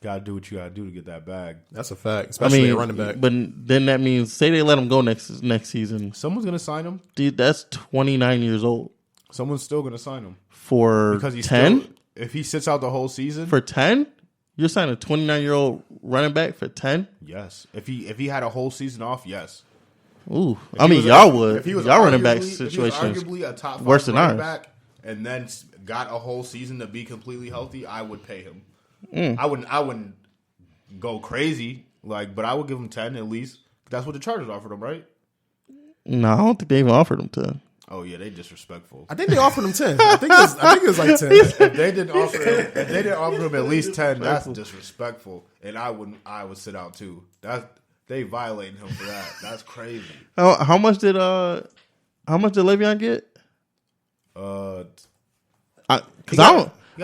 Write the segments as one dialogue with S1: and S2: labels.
S1: Gotta do what you gotta do to get that bag.
S2: That's a fact, especially a running back.
S3: But then that means, say they let him go next season.
S1: Someone's gonna sign him.
S3: Dude, that's 29 years old.
S1: Someone's still gonna sign him
S3: For
S1: because he's
S3: 10.
S1: If he sits out the whole season
S3: For 10, you're signing a 29-year-old running back for 10.
S1: Yes. If he had a whole season off, yes.
S3: Ooh, I mean, y'all would.
S1: If he was
S3: y'all running back
S1: If he was
S3: situations
S1: arguably a top 5
S3: worse than
S1: running
S3: ours.
S1: back, and then got a whole season to be completely healthy, I would pay him.
S3: Mm.
S1: I wouldn't go crazy, but I would give him 10 at least. That's what the Chargers offered him, right?
S3: No, I don't think they even offered him 10.
S1: Oh yeah, they disrespectful.
S2: I think they offered him 10. I think it was like 10.
S1: If they didn't offer him at least 10, that's disrespectful. And I would sit out too. They violating him for that. That's crazy.
S3: How much did Le'Veon get? Because I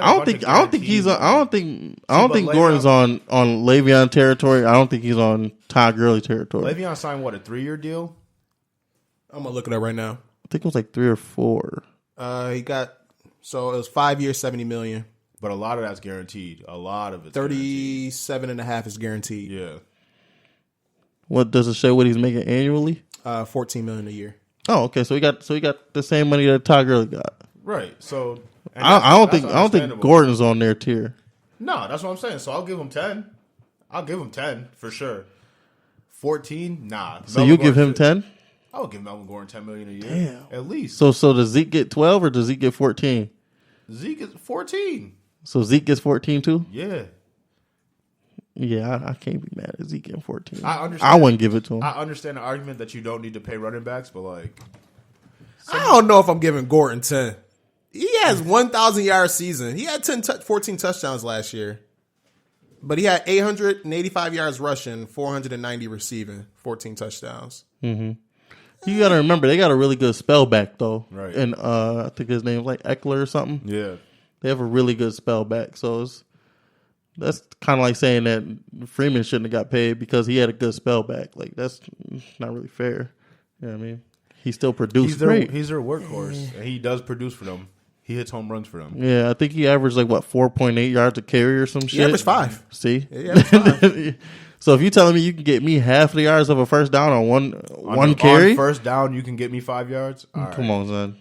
S3: don't think Gordon's on Le'Veon territory. I don't think he's on Todd Gurley territory.
S1: Le'Veon signed a 3-year deal?
S2: I'm gonna look it up right now.
S3: I think it was like 3 or 4.
S2: It was 5 years, $70 million.
S1: But a lot of that's guaranteed. A lot of it's
S2: 37.5 is guaranteed.
S1: Yeah.
S3: What does it show what he's making annually?
S2: $14 million a year.
S3: Oh, okay. So he got the same money that Todd Gurley got.
S1: Right. So
S3: I don't think Gordon's on their tier.
S1: No, that's what I'm saying. So I'll give him 10. I'll give him 10 for sure. 14, nah.
S3: So you give him 10?
S1: I would give Melvin Gordon $10 million a year.
S3: Damn.
S1: At least.
S3: So does Zeke get 12 or does Zeke get 14?
S1: Zeke is 14.
S3: So Zeke gets 14 too?
S1: Yeah.
S3: Yeah, I can't be mad at Zeke getting 14.
S1: I understand.
S3: I wouldn't give it to him.
S1: I understand the argument that you don't need to pay running backs, but
S2: I don't know if I'm giving Gordon 10. He has 1,000-yard season. He had 14 touchdowns last year. But he had 885 yards rushing, 490 receiving, 14 touchdowns.
S3: Mm-hmm. You got to remember, they got a really good spell back, though.
S1: Right.
S3: And I think his name is like Eckler or something.
S1: Yeah.
S3: They have a really good spell back. So that's kind of like saying that Freeman shouldn't have got paid because he had a good spell back. Like, that's not really fair. You know what I mean? He still produced great.
S1: He's their workhorse, and he does produce for them. He hits home runs for them.
S3: Yeah, I think he averaged 4.8 yards a carry or some shit.
S2: He averaged 5.
S3: See?
S2: Yeah, he averaged 5.
S3: So if you're telling me you can get me half the yards of a first down on one carry?
S1: On first down, you can get me 5 yards?
S3: Come on, son.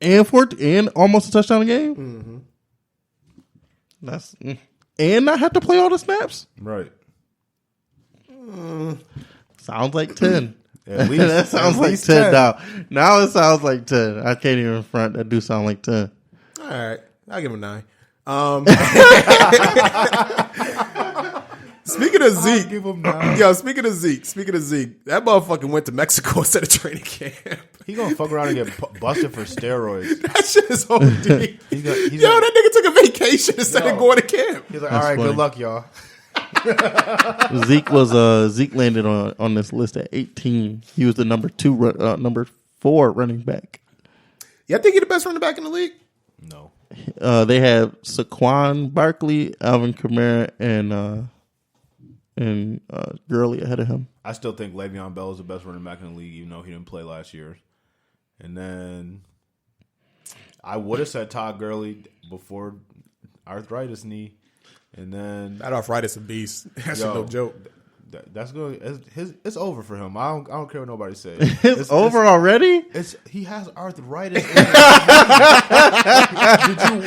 S3: And almost a touchdown a game?
S2: Mm-hmm.
S3: And not have to play all the snaps?
S1: Right.
S3: Sounds like 10.
S1: At least,
S3: that sounds like 10 now. Now it sounds like 10. I can't even front. That do sound like 10.
S2: All right. I'll give him 9. Speaking of Zeke, speaking of Zeke, that motherfucker went to Mexico instead of training camp.
S1: He gonna fuck around and get busted for steroids.
S2: That shit is OD. That nigga took a vacation instead of going to camp.
S1: He's like, all right, good luck, y'all.
S3: Zeke landed on this list at 18. He was the number 4 running back.
S2: Yeah, I think he's the best running back in the league.
S1: No.
S3: They have Saquon Barkley, Alvin Kamara, and Gurley ahead of him.
S1: I still think Le'Veon Bell is the best running back in the league, even though he didn't play last year. And then I would have said Todd Gurley before arthritis knee. And then
S2: that arthritis a beast. That's no joke.
S1: That's good. It's over for him. I don't care what nobody says.
S3: It's over already.
S1: He has arthritis.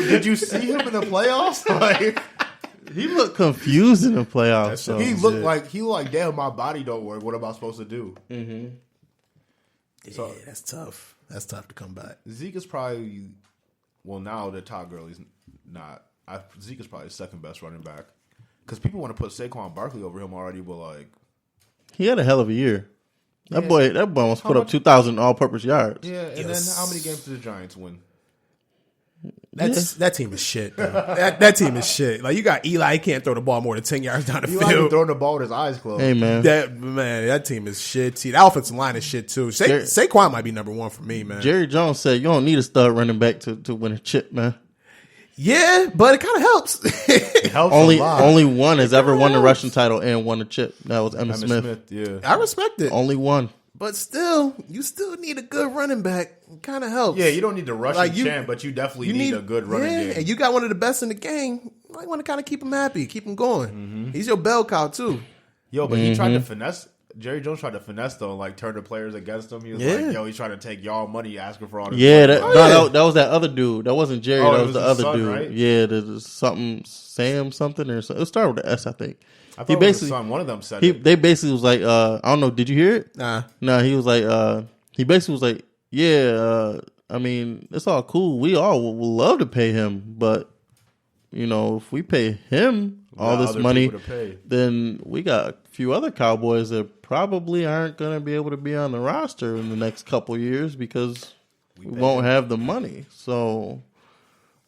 S1: Did you see him in the playoffs?
S3: He looked confused in the playoffs.
S1: He looked like damn, my body don't work. What am I supposed to do?
S3: Mm-hmm.
S2: So that's tough. That's tough to come back.
S1: Zeke is probably now that Todd Gurley's not. Zeke is probably the second best running back because people want to put Saquon Barkley over him already, but
S3: he had a hell of a year. That boy almost put up 2,000 all-purpose yards.
S1: Yeah, and then how many games did the Giants win?
S2: That team is shit. That team is shit. Like you got Eli, he can't throw the ball more than 10 yards down the field.
S1: Eli throwing the ball with his eyes closed.
S3: Hey man,
S2: that team is shit. That offensive line is shit too. Saquon might be number 1 for me, man.
S3: Jerry Jones said you don't need a stud running back to win a chip, man.
S2: Yeah, but it kind of helps.
S1: It helps
S3: only one has ever won the rushing title and won a chip. That was Emmitt Smith.
S1: Yeah,
S2: I respect it.
S3: Only one.
S2: But still, you still need a good running back. It kind of helps.
S1: Yeah, you don't need the rushing champ, but you definitely need a good running game.
S2: And you got one of the best in the game. You might want to kind of keep him happy, keep him going. He's your bell cow too.
S1: Yo, but he tried to finesse. Jerry Jones tried to finesse though, like turn the players against him. He was like, "Yo, he's trying to take y'all money, asking for all this."
S3: Yeah, that was that other dude. That wasn't Jerry. That was the other
S1: son,
S3: dude.
S1: right?
S3: Yeah, there's something something or something. It started with an S, I think.
S1: I thought it was his son. One of them said it.
S3: They basically was like, I don't know. Did you hear it?
S2: Nah.
S3: He was like, he basically was like, yeah. I mean, it's all cool. We all would love to pay him, but if we pay him all this money, then we got a few other Cowboys that probably aren't going to be able to be on the roster in the next couple years because we won't have the money. So,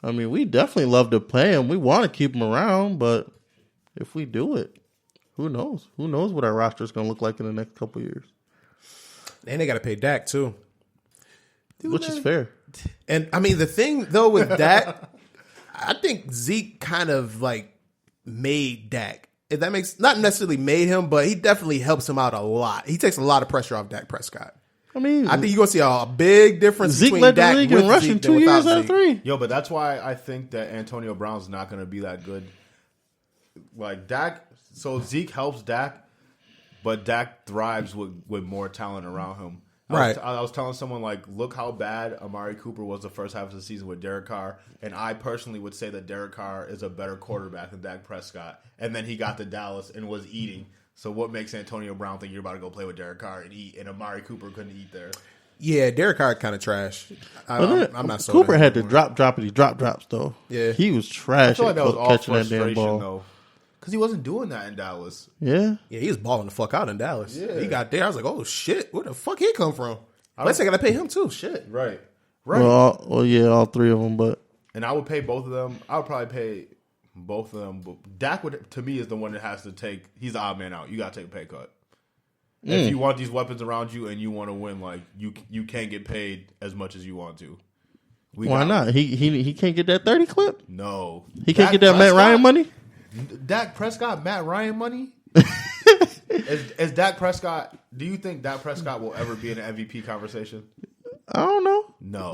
S3: I mean, we definitely love to pay him. We want to keep him around, but if we do it, who knows? Who knows what our roster is going to look like in the next couple years?
S2: And they got to pay Dak too.
S3: Which is fair.
S2: And, I mean, the thing, though, with Dak, I think Zeke kind of, made Dak. If that makes, not necessarily made him, but he definitely helps him out a lot. He takes a lot of pressure off Dak Prescott.
S3: I mean,
S2: I think you're going to see a big difference
S3: Zeke
S2: between
S3: led
S2: Dak
S3: the league
S2: with
S3: in rushing
S2: Zeke
S3: 2 years out of
S2: Zeke.
S3: 3.
S1: Yo, but that's why I think that Antonio Brown's not going to be that good. Like Dak, so Zeke helps Dak, but Dak thrives with more talent around him.
S2: Right.
S1: I was telling someone, look how bad Amari Cooper was the first half of the season with Derek Carr, and I personally would say that Derek Carr is a better quarterback than Dak Prescott, and then he got to Dallas and was eating. So what makes Antonio Brown think you're about to go play with Derek Carr and eat, and Amari Cooper couldn't eat there?
S2: Yeah, Derek Carr kind of trash. I'm not so.
S3: Cooper had to drop drops though.
S2: Yeah,
S3: he was trash.
S1: I feel like that was all
S3: catching that
S1: frustration
S3: damn ball.
S1: though, because he wasn't doing that in Dallas.
S3: Yeah,
S2: he was balling the fuck out in Dallas.
S1: Yeah.
S2: He got there. I was like, oh shit, where the fuck he come from? Let's say I got to pay him too. Shit,
S1: Right.
S3: Well, all 3 of them, but
S1: and I would pay both of them. I would probably pay both of them. But Dak to me is the one that has to take. He's the odd man out. You got to take a pay cut. If you want these weapons around you and you want to win, you can't get paid as much as you want to.
S3: Why not? He can't get that 30 clip.
S1: No,
S3: he can't get that Matt Ryan money.
S1: Dak Prescott, Matt Ryan money. Is Dak Prescott? Do you think Dak Prescott will ever be in an MVP conversation?
S3: I don't know.
S1: No.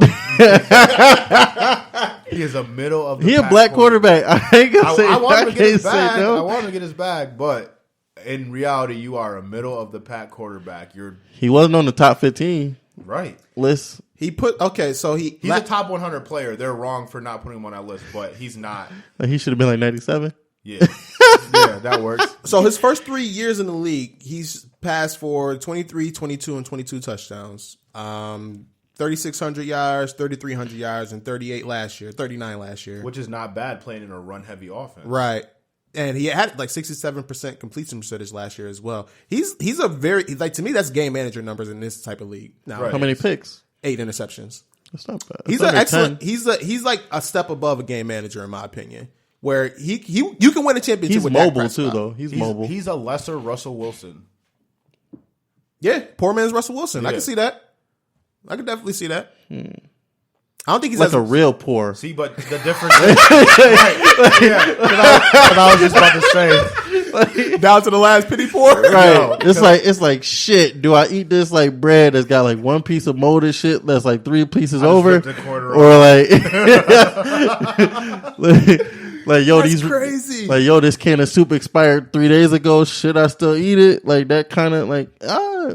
S1: He is a middle of the
S3: He a black quarterback. I ain't gonna say
S1: I want him to get his
S3: say
S1: bag.
S3: no.
S1: I want him to get his bag, but in reality, you are a middle of the pack quarterback.
S3: He wasn't on the top 15
S1: right
S3: list.
S2: He's
S1: a top 100 player. They're wrong for not putting him on that list, but he's not.
S3: He should have been 97.
S1: Yeah, yeah, that works.
S2: So his first 3 years in the league, he's passed for 23, 22, and 22 touchdowns. 3,600 yards, 3,300 yards, and 39 last year.
S1: Which is not bad playing in a run-heavy offense.
S2: Right. And he had 67% completion percentage last year as well. He's a very, to me, that's game manager numbers in this type of league. Now,
S1: Right.
S3: How many picks?
S2: 8 interceptions.
S3: That's not bad.
S2: He's
S3: That's
S2: an
S3: under
S2: excellent.
S3: 10.
S2: He's like a step above a game manager in my opinion. Where you can win a championship.
S3: He's
S2: with Dak
S3: mobile
S2: Prescott.
S3: too, though. He's mobile.
S1: He's a lesser Russell Wilson.
S2: Yeah, poor man's Russell Wilson. I
S1: Yeah.
S2: can see that. I can definitely see that. I don't think he's
S3: like a real poor.
S1: See, but the difference is, right, yeah, because I was just about to say,
S2: down to the last penny poor.
S3: Right.
S1: No,
S3: it's like shit. Do I eat this bread that's got one piece of molded shit that's 3 pieces over,
S1: ripped a quarter
S3: or yo,
S2: That's
S3: these
S2: crazy.
S3: This can of soup expired 3 days ago. Should I still eat it? That kind of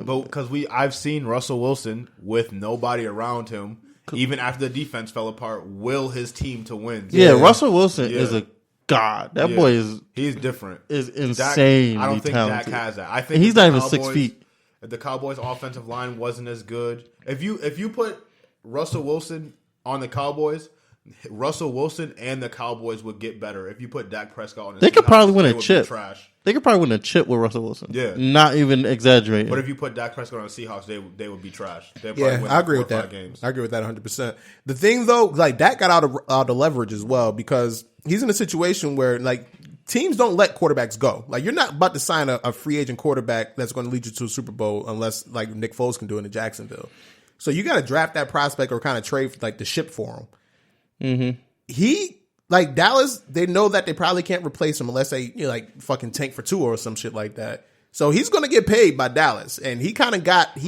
S1: But because I've seen Russell Wilson with nobody around him, even after the defense fell apart, will his team to win.
S3: Yeah, Russell Wilson
S1: Yeah.
S3: is a god. That boy
S1: he's different.
S3: is insane.
S1: I don't think
S3: talented.
S1: Dak has that. I think
S3: And he's
S1: if the
S3: not even
S1: Cowboys-
S3: 6 feet.
S1: If the Cowboys' offensive line wasn't as good, if you put Russell Wilson on the Cowboys, Russell Wilson and the Cowboys would get better. If you put Dak Prescott on the
S3: They could
S1: Seahawks,
S3: probably win
S1: they
S3: a
S1: would be
S3: chip.
S1: trash.
S3: They could probably win a chip with Russell Wilson.
S1: Yeah.
S3: Not even exaggerating.
S1: But if you put Dak Prescott on the Seahawks, they would be trash. They'd probably
S2: Yeah,
S1: win
S2: I agree
S1: 4
S2: with
S1: or
S2: that.
S1: 5 games.
S2: I agree with that 100%. The thing though, Dak got out of leverage as well because he's in a situation where teams don't let quarterbacks go. You're not about to sign a free agent quarterback that's going to lead you to a Super Bowl unless Nick Foles can do it in Jacksonville. So you got to draft that prospect or kind of trade the ship for him. Mm-hmm. He Dallas, they know that they probably can't replace him unless they fucking tank for Tua or some shit like that. So he's going to get paid by Dallas, and he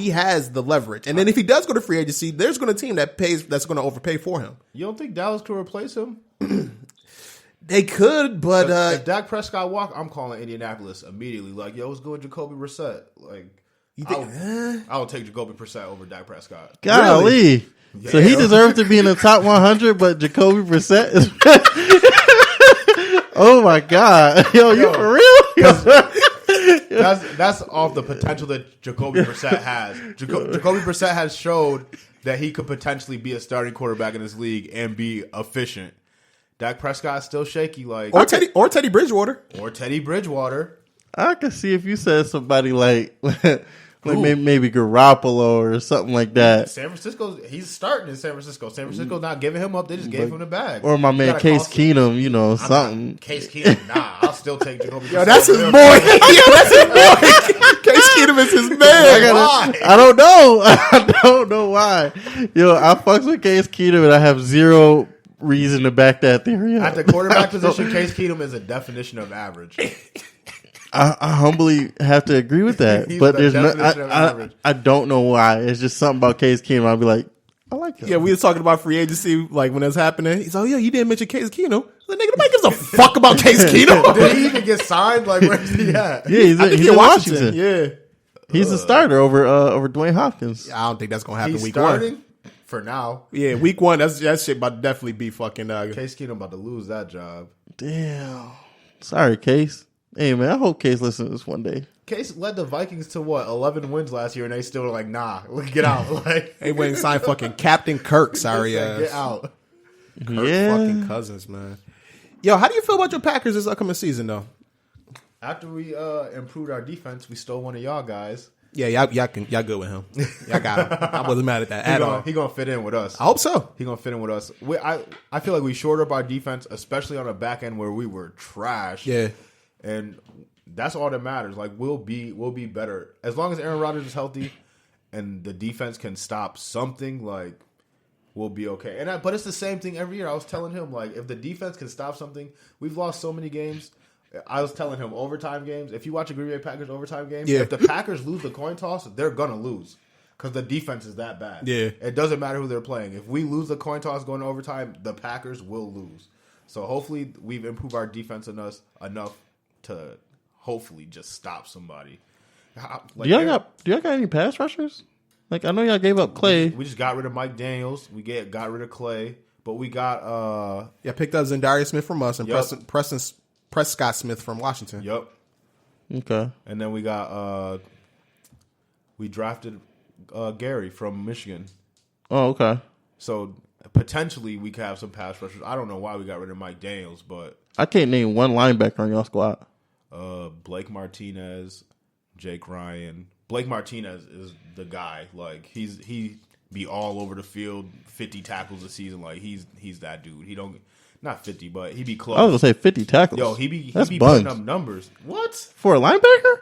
S2: has the leverage. And then if he does go to free agency, there's going to a team that's going to overpay for him.
S1: You don't think Dallas could replace him?
S2: They could, but
S1: if Dak Prescott walk, I'm calling Indianapolis immediately. Like, yo, what's good with Jacoby Brissett? Like,
S2: you think,
S1: I would take Jacoby Brissett over Dak Prescott.
S3: Golly.
S2: Really?
S3: So he deserves to be in the top 100, but Jacoby Brissett is. Oh my God, yo, you for real?
S1: That's off the potential that Jacoby Brissett has. Jacoby Brissett has showed that he could potentially be a starting quarterback in this league and be efficient. Dak Prescott's still shaky, like
S2: Teddy Bridgewater.
S3: I could see if you said somebody like maybe Garoppolo or something like that.
S1: San Francisco, he's starting in San Francisco. San Francisco's not giving him up; they just gave him the bag.
S3: Or my man Case Keenum, something.
S1: Case Keenum, nah, I'll still take Jacoby.
S2: Yo, that's his boy. That's his boy. Case Keenum is his man.
S3: I don't know. I don't know why. Yo, I fucks with Case Keenum, and I have zero reason to back that theory up.
S1: At the quarterback position, Case Keenum is a definition of average.
S3: I humbly have to agree with that, but there's I don't know why. It's just something about Case Keenum. I'll be like, I like him.
S2: Yeah, we were talking about free agency like when it was happening. He's like, oh yeah, you didn't mention Case Keenum. The nigga, nobody gives a fuck about Case Keenum.
S1: Did he even get signed? Like, where's he at?
S3: Yeah, he's in Washington.
S2: Yeah,
S3: he's a starter over Dwayne Hopkins.
S2: I don't think that's gonna happen.
S1: He's
S2: week
S1: starting?
S2: one.
S1: For now.
S2: Yeah, week one, that shit about to definitely be fucking
S1: Case Keenum about to lose that job.
S3: Damn. Sorry, Case. Hey, man, I hope Case listens to this one day.
S1: Case led the Vikings to 11 wins last year, and they still were like, nah, get out. Like,
S2: they went and signed fucking Captain Kirk, sorry ass.
S1: Get out.
S2: Kirk fucking Cousins, man. Yo, how do you feel about your Packers this upcoming season, though?
S1: After we improved our defense, we stole one of y'all guys.
S2: Yeah, y'all good with him. Y'all got him. I wasn't mad at that at all.
S1: He gonna fit in with us.
S2: I hope so.
S1: He gonna fit in with us. I feel like we shored up our defense, especially on the back end where we were trash.
S2: Yeah,
S1: and that's all that matters. Like we'll be better as long as Aaron Rodgers is healthy, and the defense can stop something. Like we'll be okay. But it's the same thing every year. I was telling him like if the defense can stop something, we've lost so many games. I was telling him overtime games. If you watch a Green Bay Packers overtime game, if the Packers lose the coin toss, they're gonna lose because the defense is that bad.
S2: Yeah,
S1: it doesn't matter who they're playing. If we lose the coin toss going to overtime, the Packers will lose. So hopefully we've improved our defense enough to hopefully just stop somebody.
S3: Do y'all got any pass rushers? Like I know y'all gave up Clay.
S1: We just got rid of Mike Daniels. We got rid of Clay, but we got
S2: picked up Zendarius Smith from us and Prescott Smith from Washington.
S1: Yep.
S3: Okay.
S1: And then we got we drafted Gary from Michigan.
S3: Oh, okay.
S1: So potentially we could have some pass rushers. I don't know why we got rid of Mike Daniels, but
S3: I can't name one linebacker on y'all squad.
S1: Blake Martinez, Jake Ryan. Blake Martinez is the guy. Like he be all over the field, 50 tackles a season. Like he's that dude. He don't. Not 50, but he'd be close.
S3: I was going to say 50 tackles.
S1: Yo, he be putting up numbers. What?
S3: For a linebacker?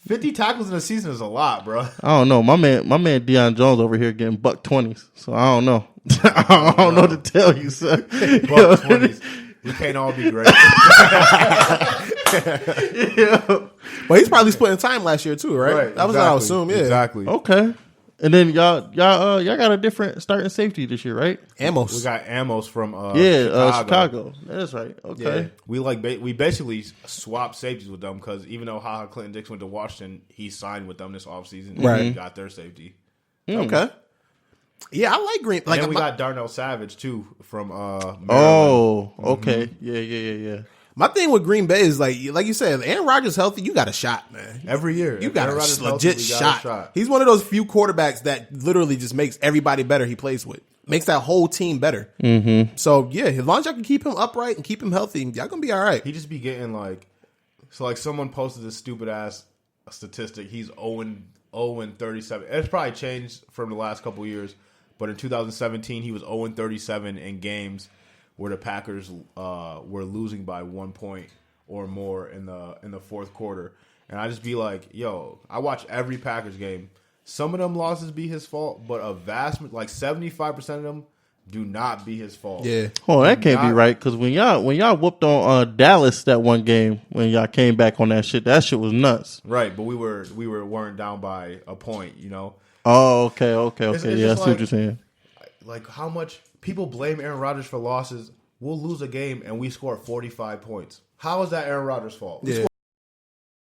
S1: 50 tackles in a season is a lot, bro.
S3: I don't know. My man Deion Jones over here getting $120s. So I don't know. I don't know what to tell you, son.
S1: $120s. We can't all be great.
S2: Well, he's probably splitting time last year too, right? That was what I would assume. Yeah,
S1: exactly.
S3: Okay. And then y'all got a different starting safety this year, right?
S2: Amos.
S1: We got Amos from
S3: Chicago. That's right. Okay.
S1: Yeah. We basically swapped safeties with them because even though Clinton Dix went to Washington, he signed with them this offseason.
S2: Right.
S1: He got their safety.
S2: Okay. Yeah, I like Green.
S1: Like, and we got Darnell Savage too from Maryland.
S3: Oh, okay. Mm-hmm. Yeah.
S2: My thing with Green Bay is like you said, Aaron Rodgers healthy, you got a shot, man.
S1: Every year.
S2: You got a legit shot. He's one of those few quarterbacks that literally just makes everybody better he plays with. Makes that whole team better.
S3: Mm-hmm.
S2: So, yeah, as long as y'all can keep him upright and keep him healthy, y'all going to be all right.
S1: He just be getting someone posted this stupid-ass statistic. He's 0-37. It's probably changed from the last couple of years, but in 2017, he was 0-37 in games where the Packers were losing by 1 point or more in the fourth quarter. And I just be like, yo, I watch every Packers game. Some of them losses be his fault, but a vast, 75% of them Do not be his fault.
S2: Yeah.
S3: Oh, that can't be right because when y'all whooped on Dallas that one game when y'all came back on that shit was nuts.
S1: Right, but we weren't down by a point, you know.
S3: Oh, okay.
S1: It's
S3: Yeah, I see what you're saying.
S1: Like how much people blame Aaron Rodgers for losses. We'll lose a game and we score 45 points. How is that Aaron Rodgers' fault? We
S2: Yeah.
S1: scored